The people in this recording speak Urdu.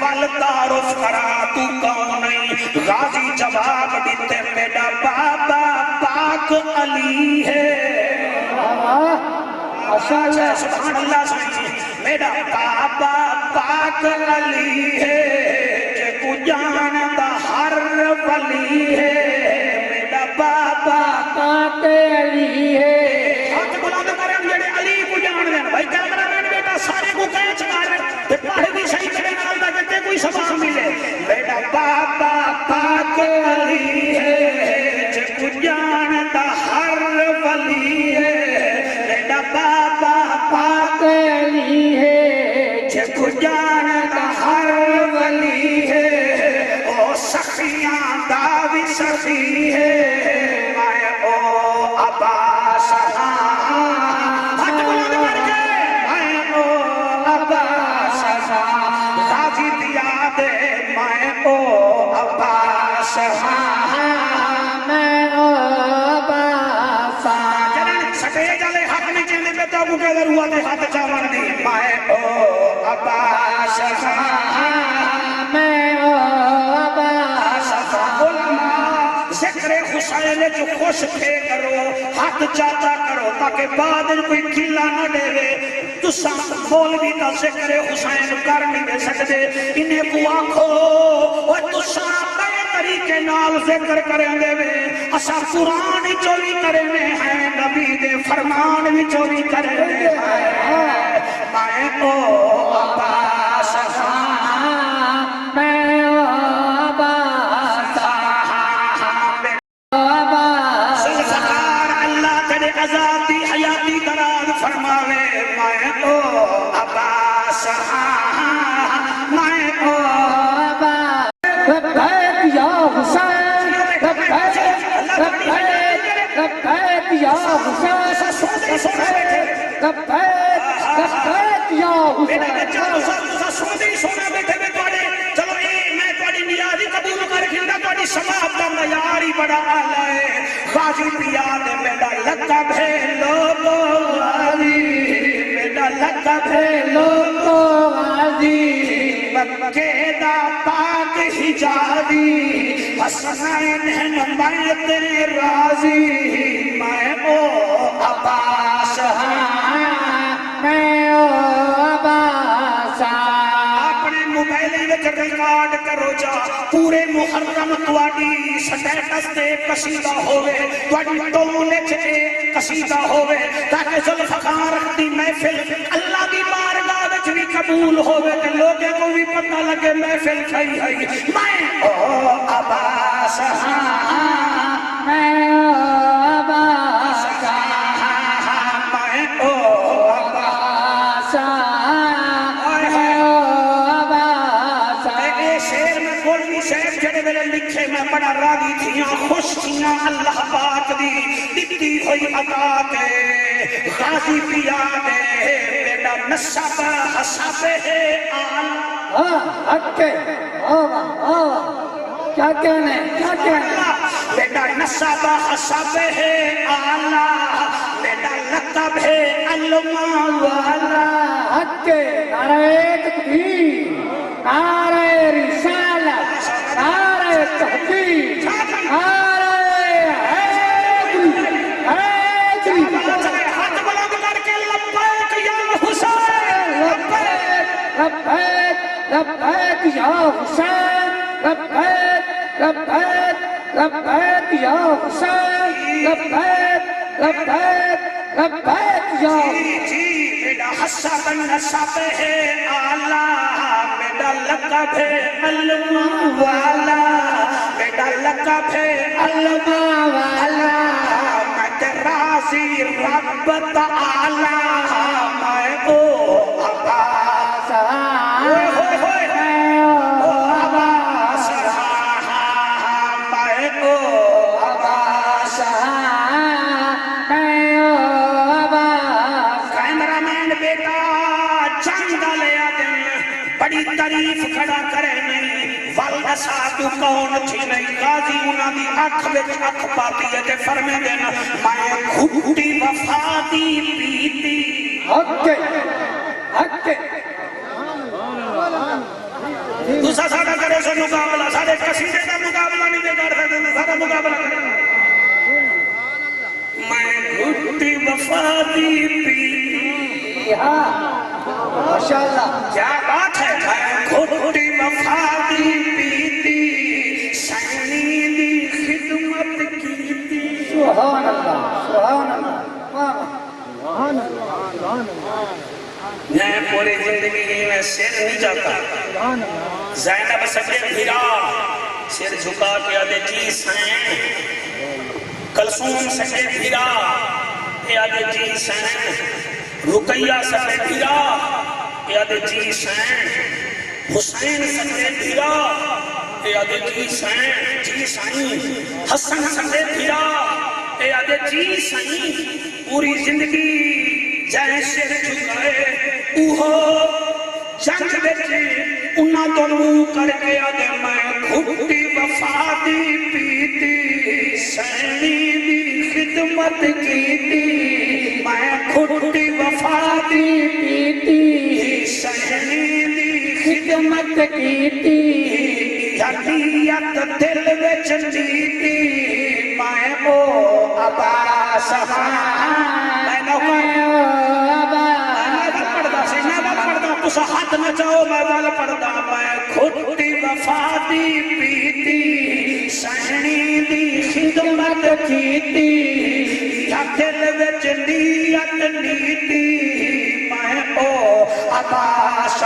والتعارف کرا تو کون نہیں غازی جواب دیتے میرا بابا پاک علی ہے سبحان اللہ سمجھیں میرا بابا پاک علی ہے کہ کو جانتا ہر ولی ہے میرا بابا پاک علی ہے ہاتھ بلند کریں جڑے علی کو جان دیں بھائی کیمرہ مین بیٹا سارے کو کیچ کر تے پڑھ بھی صحیح کرے نال دا تے کوئی سبق ملے میرا بابا پاک علی ہے کہ کو جانتا ہر ولی ہے میرا بابا پاک علی ہے کہ کو جانتا ہر ولی ہے او سخیاں داوی سخی ہے میں او عباس ہاتھ بلند کر کے میں او عباس غازی دیا دے میں او عباس میں عباس جنہاں سٹیج والے حق نہیں چلنے پہ تو کو کہہ ہوا دے ہاتھ چاون دی میں او عباس میں عباس ذکر حسین جو خوش تھے کرو ہاتھ چاہتا کرو تاکہ بعد کوئی کھلا نہ دے تسا مولوی کا ذکر حسین کر نہیں دے سکتے انہیں کو آنکھو اور تسا بڑے طریقے نال ذکر کریں دے اسا قرآن چوری کریں ہیں نبی دے فرمان بھی چوری کریں ہیں میں او عباس میں عباس ذوالفقار اللہ تیرے عذاب دی حیاتی دراز فرماوے میں او عباس میں او لبیک یا حسین لبیک لبیک یا حسین لبیک یا میرے بچہ حسین سونا بیٹھے میں توڑے چلو میں توڑی نیازی قبول کر کھنڈا توڑی سماعت کا معیاری بڑا آلہ ہے غازی پیاد میرا لقب ہے لوگو غازی میرا لقب ہے لوگو غازی مکہ دا پاک حجازی حسنین میں تیرے راضی میں او عباس میں عباس اپنے موبائل وچ ریکارڈ کرو جا پورے محرم تواڈی سٹیٹس تے قصیدہ ہوے تواڈی ٹون وچ قصیدہ ہوے تاکہ ذوالفقار دی محفل اللہ دی بارگاہ وچ بھی قبول ہوے تے لوگوں کو بھی پتہ لگے محفل کھائی ہے میں او عباس میں عباس میں او عباس شیر میں کوئی شیر جڑے میرے لکھے میں بڑا راضی تھیاں خوش تھیاں اللہ پاک دی دتی ہوئی عطا کے غازی پیا دے بیٹا نصب حسب ہے آل ہکے کیا کہنے بیٹا نصب حسب ہے آلہ بیٹا لقب ہے علمہ والا ہکے نعرہ تکبیر نعرہ رسالت نعرہ تحقیق نعرہ حیدری ہاتھ بلند کر کے لبیک یا حسین لبیک لبیک لبیک یا حسین لبیک لبیک لبیک یا حسین لبیک لبیک لبیک یا میرا حسب نصب ہے آلہ میرا لقب ہے علمہ والا میرا لقب ہے علمہ والا میں راضی رب تعالی میں او عباس میں او عباس کیمرہ مین بیٹا چند لیا دیں بڑی تعریف کھڑا کرے نہیں والدسا تو کون تھی نہیں غازی انہاں دی اکھ وچ اکھ پاتی ہے تے فرمے دینا میں گھٹی وفا دی پیتی حق تسا ساڈا کرو سو مقابلہ سارے قصیدے دا مقابلہ نہیں کر سکتے سارا مقابلہ کرنا میں گھٹی وفا دی پی ماشاءاللہ کیا بات ہے گھٹی وفا دی پیتی سینی دی خدمت کیتی سبحان اللہ سبحان اللہ میں پوری زندگی میں سر نہیں جاتا زینب سجے بھیرا سر جھکا کے آدھے جی سین کلثوم سجے بھیرا یہ آدھے جی سین رقیہ سجے بھیرا یہ آدھے جی سین حسین سجے بھیرا یہ آدھے جی سین جی سائیں حسن سجے بھیرا یہ آدھے جی سائیں پوری زندگی جیسے جھکائے اوہو جنگ بیچے انہاں تو منہ کر کے آدھے میں گھٹی وفا دی پیتی سینی دی خدمت کیتی میں گھٹی وفا دی پیتی سینی دی خدمت کیتی یقیت دل وچ نیتی میں او عباس تسا ہاتھ نہ چاہو میں بال پڑھدا میں گھٹی وفا دی پیتی سہنی دی خدمت کیتی یا دل وچ نیت نیتی میں او عباس